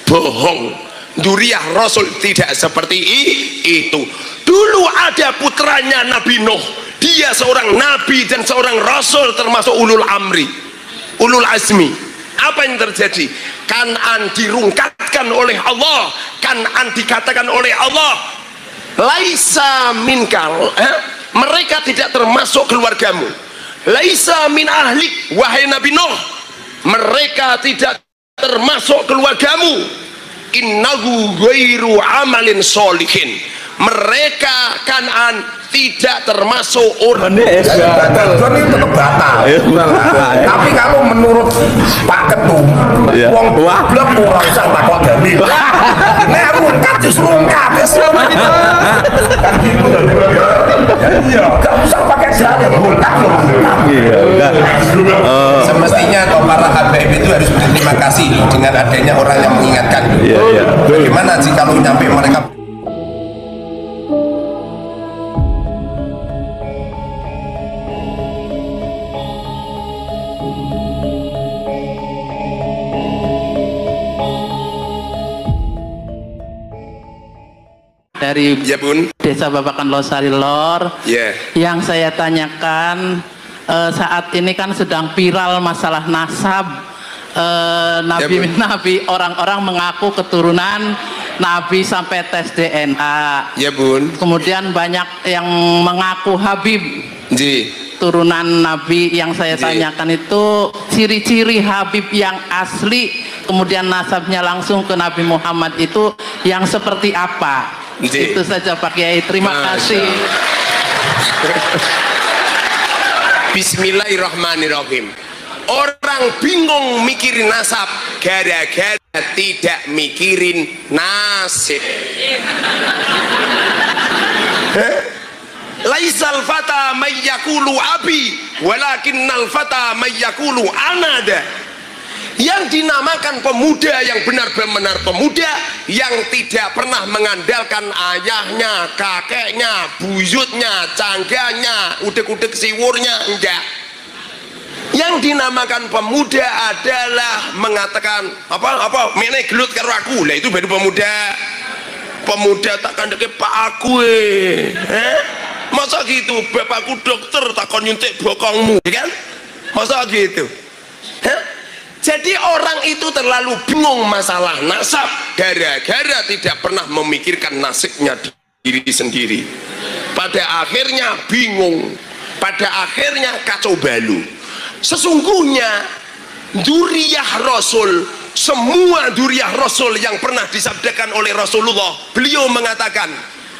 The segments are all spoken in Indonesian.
bohong. Dzurriyyah Rasul tidak seperti itu. Dulu ada putranya Nabi Nuh, dia seorang nabi dan seorang rasul termasuk ulul amri, ulul azmi. Apa yang terjadi? Kan'an dirungkatkan oleh Allah, Kan'an dikatakan oleh Allah laisa minkal, mereka tidak termasuk keluargamu. Laisa min ahlik, wahai Nabi Nuh, mereka tidak termasuk keluargamu. Innahu ghairu amalin solihin, mereka Kan'an tidak termasuk orang. Ini tetap batal. Tapi kalau menurut Pak Ketum, wong goblok ora usah takon dalil. Nek rungkat justru rungkat. Kan gitu. Iya, enggak usah pakai dalil, rungkat. Semestinya para habaib itu harus berterima kasih dengan adanya orang yang mengingatkan. Bagaimana jika nyampe mereka dari ya Bun, Desa Babakan Losari Lor. Yang saya tanyakan, saat ini kan sedang viral masalah nasab, nabi orang-orang mengaku keturunan nabi sampai tes DNA. Ya Bun. Kemudian banyak yang mengaku Habib, turunan nabi. Yang saya tanyakan itu ciri-ciri Habib yang asli, kemudian nasabnya langsung ke Nabi Muhammad itu yang seperti apa? Itu saja Pak Kiai, terima kasih. Bismillahirrahmanirrahim. Orang bingung mikirin nasab gara-gara tidak mikirin nasib. Laisal fata may yaqulu abi walakinnal fata may yaqulu anada. Yang dinamakan pemuda yang benar-benar pemuda, yang tidak pernah mengandalkan ayahnya, kakeknya, buyutnya, cangganya, udek-udek siwurnya, enggak. Yang dinamakan pemuda adalah mengatakan apa mene gelut karo aku. Lah itu baru pemuda. Pemuda tak kandeke pak aku masa gitu, bapakku dokter takon nyuntik bokongmu, kan? Masa gitu? Jadi orang itu terlalu bingung masalah nasab gara-gara tidak pernah memikirkan nasibnya diri sendiri. Pada akhirnya bingung, pada akhirnya kacau balau. Sesungguhnya dzurriyyah Rasul, semua dzurriyyah Rasul yang pernah disabdakan oleh Rasulullah, beliau mengatakan,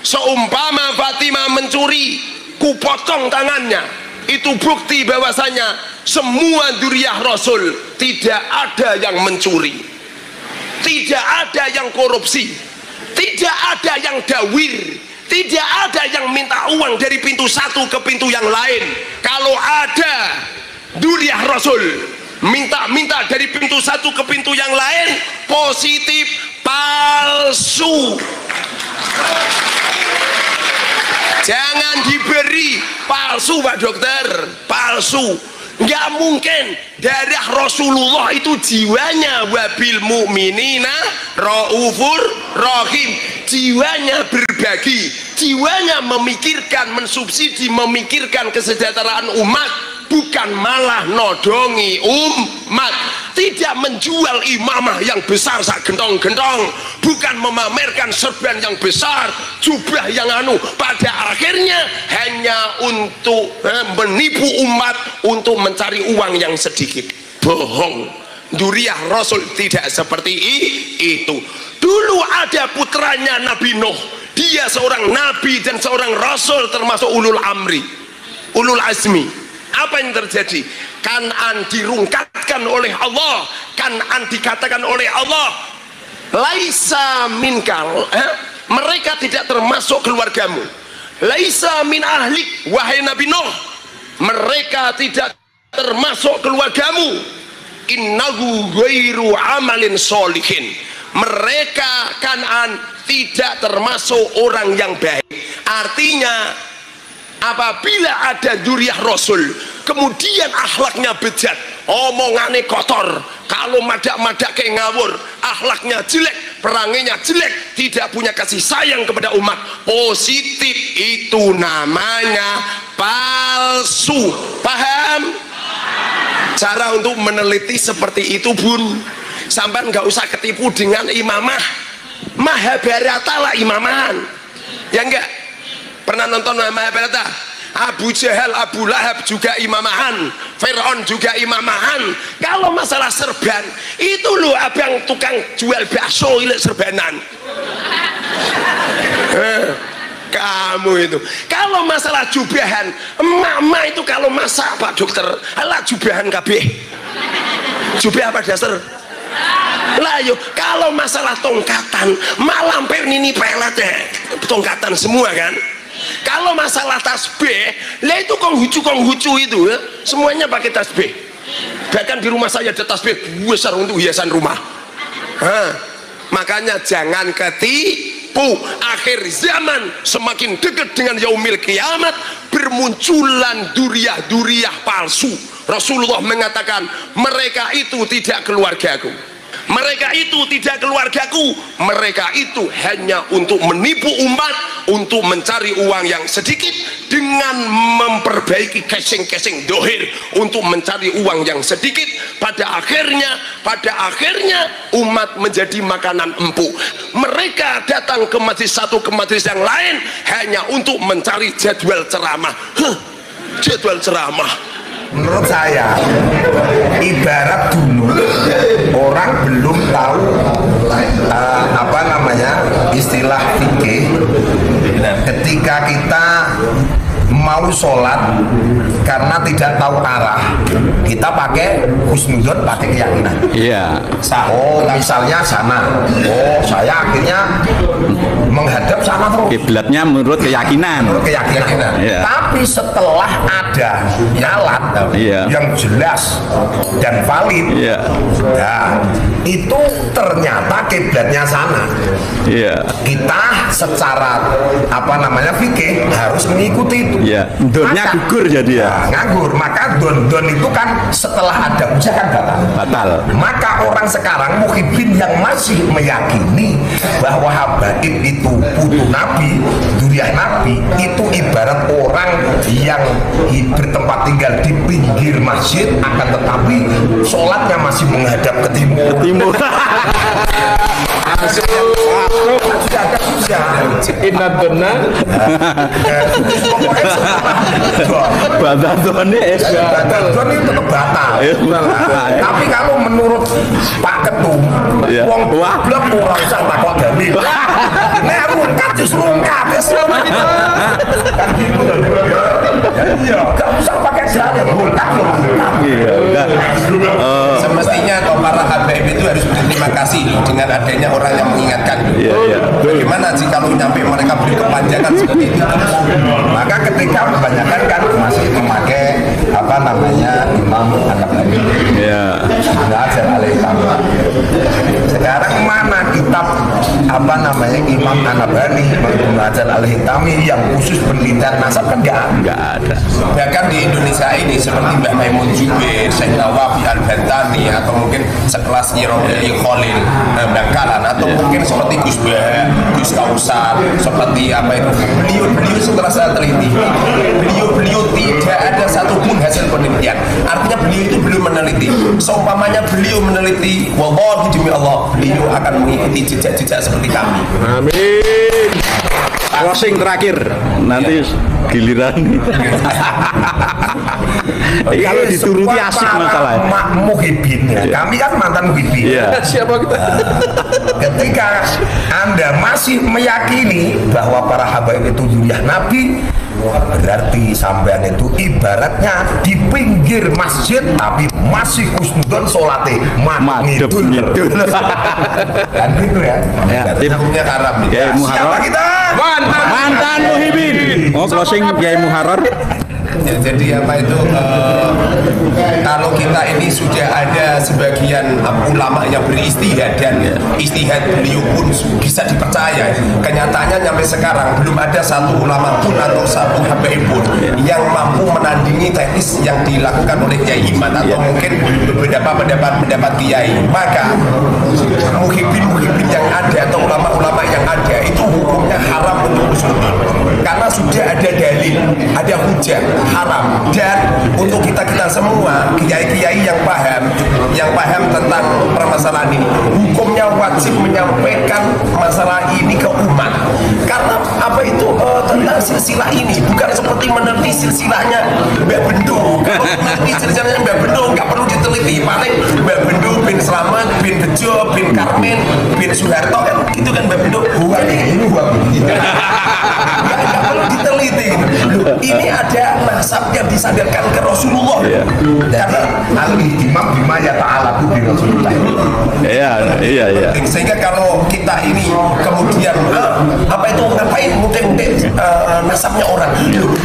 seumpama Fatimah mencuri, kupotong tangannya. Itu bukti bahwasanya semua dzurriyyah Rasul tidak ada yang mencuri, tidak ada yang korupsi, tidak ada yang dawir, tidak ada yang minta uang dari pintu satu ke pintu yang lain. Kalau ada dzurriyyah Rasul minta dari pintu satu ke pintu yang lain, positif palsu. Jangan diberi palsu Pak Dokter, palsu. Nggak mungkin. Darah Rasulullah itu jiwanya wabil mu'minina raufur rahim, jiwanya berbagi, jiwanya memikirkan, mensubsidi, memikirkan kesejahteraan umat, bukan malah nodongi umat. Tidak menjual imamah yang besar sak gentong-gentong, bukan memamerkan serban yang besar, jubah yang pada akhirnya hanya untuk menipu umat, untuk mencari uang yang sedikit. Bohong. Dzurriyyah Rasul tidak seperti itu. Dulu ada putranya Nabi Nuh, dia seorang nabi dan seorang rasul termasuk ulul amri, ulul azmi. Apa yang terjadi? Kan'an dirungkatkan oleh Allah, Kan'an dikatakan oleh Allah laisa minkal, mereka tidak termasuk keluargamu. Laisa min ahlik, wahai Nabi Nuh, mereka tidak termasuk keluargamu. Innahu ghairu amalin solihin, mereka Kan'an tidak termasuk orang yang baik. Artinya apabila ada dzurriyyah Rasul kemudian akhlaknya bejat, omongane kotor, kalau madak-madak kayak ngawur, akhlaknya jelek, peranginya jelek, tidak punya kasih sayang kepada umat, positif, itu namanya palsu. Paham? Cara untuk meneliti seperti itu bun, sampai nggak usah ketipu dengan imamah. Mahabharata lah imamahan, ya enggak? Pernah nonton Mahabharata? Abu Jahal, Abu Lahab juga imamahan, Fir'aun juga imamahan. Kalau masalah serban, itu loh abang tukang jual bakso ini serbanan. Kamu itu. Kalau masalah jubahan, mama itu kalau masak Pak Dokter, alah jubahan kabeh. Jubah apa dasar? Lah yo, kalau masalah tongkatan, malampir nini pelet tongkatan semua kan. Kalau masalah tasbih, lah itu konghucu itu ya, semuanya pakai tasbih. Bahkan di rumah saya ada tasbih besar untuk hiasan rumah. Makanya jangan ketipu. Akhir zaman semakin dekat dengan yaumil kiamat, bermunculan duriah-duriah palsu. Rasulullah mengatakan, mereka itu tidak keluargaku, mereka itu tidak keluargaku, mereka itu hanya untuk menipu umat, untuk mencari uang yang sedikit dengan memperbaiki casing-casing dohir untuk mencari uang yang sedikit. Pada akhirnya umat menjadi makanan empuk. Mereka datang ke majelis satu ke majelis yang lain hanya untuk mencari jadwal ceramah. Jadwal ceramah. Menurut saya ibarat dulu orang belum tahu apa namanya istilah fikih. Ketika kita mau sholat karena tidak tahu arah, kita pakai husnudon, pakai keyakinan. Iya. Oh, misalnya sana. Oh, saya akhirnya menghadap sana terus. Kiblatnya menurut keyakinan. Menurut keyakinan. Iya. Tapi setelah ada alat yang jelas dan valid, nah, itu ternyata kiblatnya sana. Iya. Kita secara apa namanya fikih harus mengikuti itu. Iya. Donnya gugur jadi ya. Nganggur. Maka don itu kan setelah ada ujian kan batal. Maka orang sekarang muhibin yang masih meyakini bahwa habaib itu putu Nabi, duriah Nabi, itu ibarat orang yang bertempat tinggal di pinggir masjid, akan tetapi sholatnya masih menghadap ke timur. Inna benar. Badadon itu tetap batal. Tapi kalau menurut Pak Ketum, wong goblok ora usah takok dalil. Nek rungkat justru rungkat. Kan gitu. Iya, enggak usah pakai dalil, rungkat. Semestinya kalau para habaib itu harus berterima kasih dengan adanya orang yang mengingatkan. Bagaimana sih kalau nyampe mereka beri kepanjangan seperti itu? Maka ketika kebanyakan kan masih memakai apa namanya Imam An-Nabhani. Sekarang mana kitab apa namanya Imam An-Nabhani, Ibnu Hajar Al-Haytami yang khusus penelitian nasab kan nggak ada. Bahkan di Indonesia ini seperti Mbak Maimun Jubair, Syekh Nawawi Al-Bantani, atau mungkin sekelas Nyirobi Khalil Bangkalan, atau mungkin seperti Gus Bah, Gus Kausar, seperti apa itu, beliau setelah saya teliti, beliau tidak ada satupun hasil penelitian. Artinya beliau itu belum meneliti. Seumpamanya beliau meneliti, wallahi demi Allah, beliau akan mengikuti jejak-jejak seperti kami. Amin. Closing terakhir nanti giliran. Kalau dituruti asik masalahnya. Muhibin ya. Kami kan mantan muhibin. Siapa kita? Ketika Anda masih meyakini bahwa para habaib itu duriah Nabi, berarti sampean itu ibaratnya di pinggir masjid tapi masih husnudon sholatnya madep ngidul. Kan gitu ya. Hukumnya haram. Siapa kita? Mantan muhibin. Mau closing Kiai Muharrar. Ya, jadi apa itu kalau kita ini sudah ada sebagian ulama yang beristihad dan istihad beliau pun bisa dipercaya, kenyataannya sampai sekarang belum ada satu ulama pun atau satu habaib pun yang mampu menandingi teknis yang dilakukan oleh Kiai Himmat atau mungkin beberapa pendapat kiai. Maka muhibbin yang ada atau ulama-ulama yang ada itu hukumnya haram untuk usulkan karena sudah ada dalil, ada hujah haram. Dan untuk kita semua kiai-kiai yang paham tentang permasalahan ini, hukumnya wajib menyampaikan masalah ini ke umat. Karena apa itu tentang silsilah ini bukan seperti meneliti silsilahnya Mbak Bendo. Kalau meneliti silsilahnya Mbak Bendo nggak perlu diteliti, paling Mbak Bendo bin Slamet bin Bejo bin Karmen bin Soeharto kan itu kan Mbak Bendo. Nggak perlu diteliti. Ini ada nasab yang disandarkan ke Rasulullah. Karena al-ihtimam bima yata'allaqu bi Rasulullah. Iya. Sehingga kalau kita ini kemudian apa itu ngapain muting-muting nasabnya orang.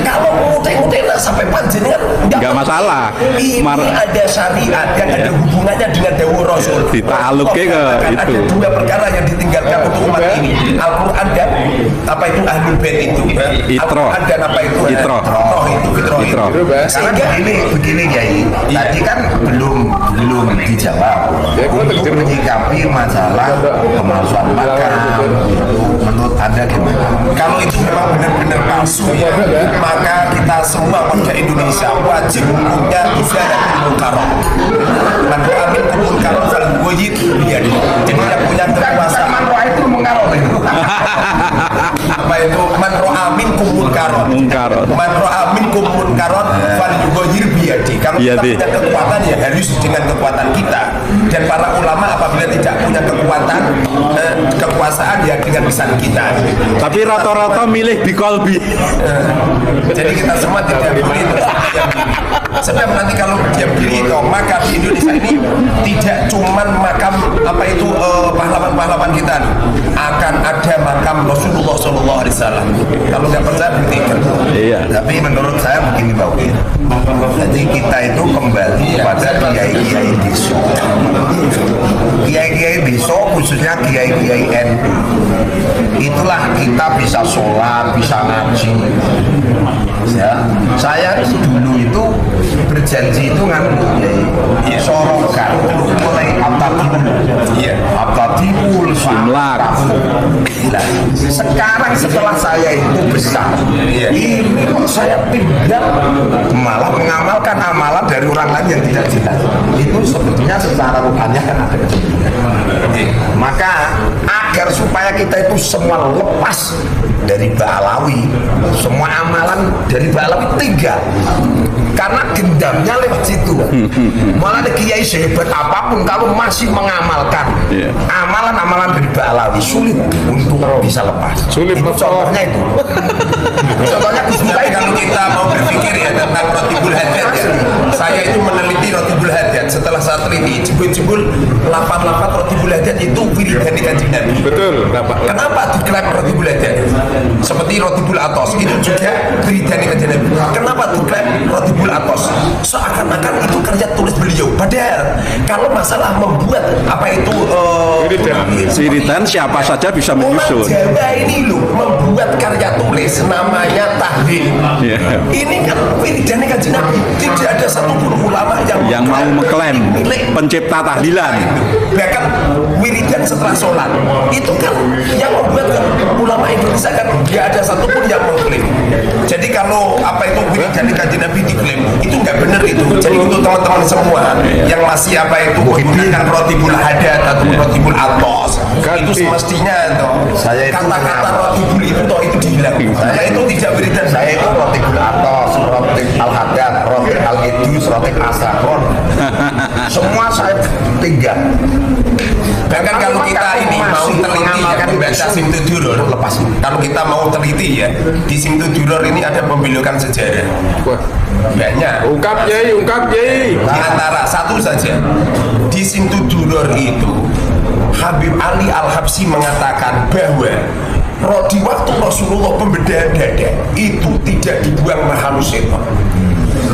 Kalau muting-muting nasabnya panjenengan enggak masalah. Ini ada syariat yang ada hubungannya dengan dawuh Rasul. Dita'alluqke ke itu. Ada dua perkara yang ditinggalkan untuk umat ini. Al-Qur'an dan apa itu Ahlul Bait itu. Al-Qur'an dan apa itu? Fitrah. Sehingga begini Kiai. Tadi kan belum dijawab. Untuk menyikapi masalah pemalsuan makam, menurut Anda gimana? Kalau itu memang benar-benar palsu ya, maka kita semua warga Indonesia wajib punya izalatul munkarat. Man ra'a minkum munkaran falyughayyir biyadihi. Jadi yang punya kekuasaan itu munkarat itu. apa itu man ra'a minkum munkaran. Man ra'a minkum munkaran falyughayyir biyadihi. Kalau kita punya kekuatan ya harus dengan kekuatan kita. Dan para ulama apabila tidak punya kekuasaan ya dengan lisan kita. Tapi rata-rata milih bikolbi. Jadi kita semua tidak boleh sebab nanti kalau dia beli itu maka di Indonesia ini tidak cuman makam apa itu pahlawan-pahlawan kita nih, akan ada makam Rasulullah SAW. Kalau nggak percaya buktikan. Iya. Tapi menurut saya begini Pak Ukir. Jadi kita itu kembali pada kiai-kiai biso. Kiai-kiai biso khususnya kiai-kiai NU. Itulah kita bisa sholat, bisa ngaji. Ya, saya dulu itu berjanji itu kan sorokan mulai abtadibul Simlak. Nah, sekarang setelah saya itu besar, ini saya tidak malah mengamalkan amalan dari orang lain yang tidak jelas. Itu sebetulnya secara ruhaninya kan ada. Maka agar supaya kita itu semua lepas dari Ba'alawi, semua amalan dari Ba'alawi tinggal karena gendamnya lewat situ. Malah kiai sehebat apapun kalau masih mengamalkan amalan-amalan dari Ba'alawi sulit untuk bisa lepas. Sulit itu contohnya itu. Contohnya kalau kita mau berpikir ya tentang Rotibul Hadad ya, saya itu meneliti Rotibul Hadad. Setelah saya teliti jebul-jebul 88 Rotibul Hadad itu wiridan Kanjeng Nabi. Betul. Kenapa diklaim Rotibul Hadad? Seperti Rotibul Atos itu juga wiridan Kanjeng Nabi. Kenapa diklaim Rotibul Atos? Seakan-akan itu kerja tulis beliau. Padahal kalau masalah membuat apa itu wiridan siapa saja bisa menyusun. Jawa ini loh membuat karya tulis namanya tahlil. Ini kan wiridan Kanjeng Nabi. Tidak ada satupun ulama yang mau mengklaim pencipta tahlilan. Bahkan wiridan setelah sholat itu kan yang membuat kan ulama Indonesia kan tidak ada satupun yang mengklaim. Jadi kalau apa itu wiridan Kanjeng Nabi diklaim itu nggak benar itu. Jadi untuk teman-teman semua yang masih apa itu menggunakan Rotibul Hadad atau Rotibul Atos itu semestinya kata-kata Rotibul itu itu dihilangkan. Saya itu tidak wiridan, saya itu Rotibul Atos, Rotib Al-Hadad, Rotib Al-Idus, Rotib Asakron. Semua saya tinggal. Bahkan kalau kita ini mau teliti ya, membaca Simtuduror, kalau kita mau teliti ya, di Simtuduror ini ada pembelokan sejarah. Banyak. Ungkap Yai. Di antara satu saja, di Simtuduror itu Habib Ali Al-Habsyi mengatakan bahwa di waktu Rasulullah pembedaan dada itu tidak dibuang mahalus setan,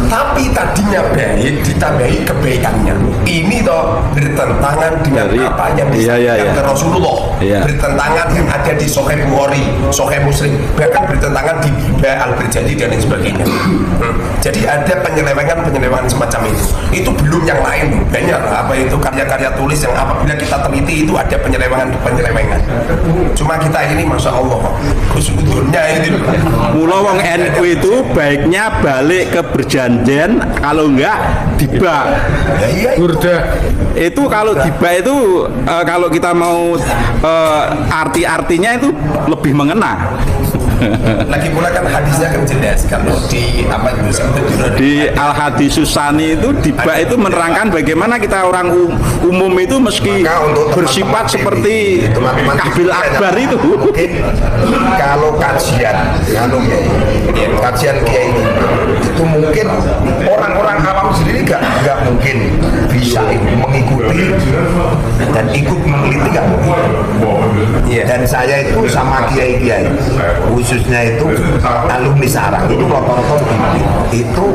tapi tadinya baik ditambahi kebaikannya. Ini toh bertentangan dengan apa yang disampaikan Rasulullah, bertentangan yang ada di Sahih Bukhari, Sahih Muslim, bahkan bertentangan di Al-Birjali dan lain sebagainya. Jadi ada penyelewengan semacam itu. Itu belum yang lain banyak, apa itu karya-karya tulis yang apabila kita teliti itu ada penyelewengan. Cuma kita ini masya Allah khusnudurnya itu. Mula wong NU itu baiknya balik ke berjanjian, kalau enggak dibak. Itu kalau dibak itu kalau kita mau arti-artinya itu lebih mengena. Lagi pula kan hadisnya kan jelas kalau di apa itu di Al-Hadisus Sani itu dibak itu menerangkan bagaimana kita orang umum itu meski bersifat seperti Kabil Akbar itu. Kalau kajian kiai itu mungkin orang-orang awam sendiri nggak mungkin bisa mengikuti dan ikut meneliti, nggak mungkin. Dan saya itu sama kiai-kiai khususnya itu alumni sarang itu rata-rata itu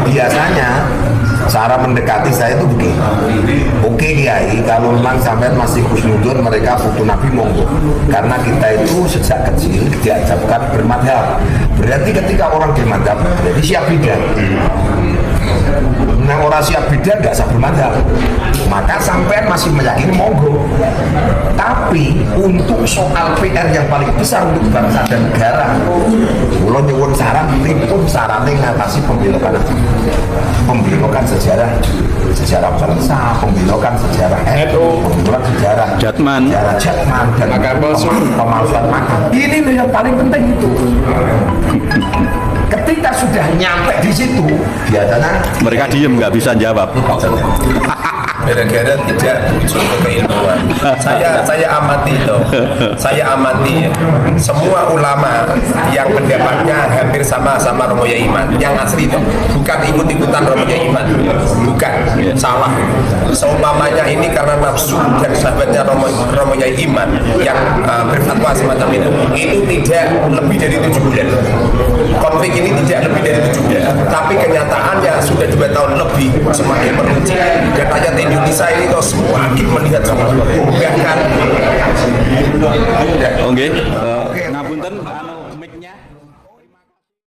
biasanya cara mendekati saya itu begini. Oke kiai, kalau memang sampai masih khusnudun mereka butuh Nabi monggo, karena kita itu sejak kecil diajarkan bermadhab. Berarti ketika orang bermadhab jadi siap bidan. Nah orang siap bidan nggak usah bermadhab, maka sampai masih meyakini monggo. Tapi untuk soal PR yang paling besar untuk bangsa dan negara, ulo nyuwun saran, pun sarannya ngatasi pembelokan sejarah bangsa, pembelokan sejarah pembelokan sejarah Jatman dan pemalsuan makam. Ini yang paling penting itu. Ketika sudah nyampe di situ, biasanya mereka diem, nggak bisa jawab. Gara-gara tidak muncul keilmuan. Saya amati itu. Saya amati semua ulama yang pendapatnya hampir sama Romo Yai Iman, yang asli itu bukan ikut-ikutan Romo Yai Iman, bukan, salah. Seumpamanya ini karena nafsu dan sahabatnya Romo Yai Iman yang berfatwa semacam itu tidak lebih dari 7 bulan. Konflik ini tidak lebih dari 7 bulan, tapi kenyataannya sudah 2 tahun lebih, semakin meruncing. Dan rakyat Indonesia ini kok semakin melihat bahkan Oke.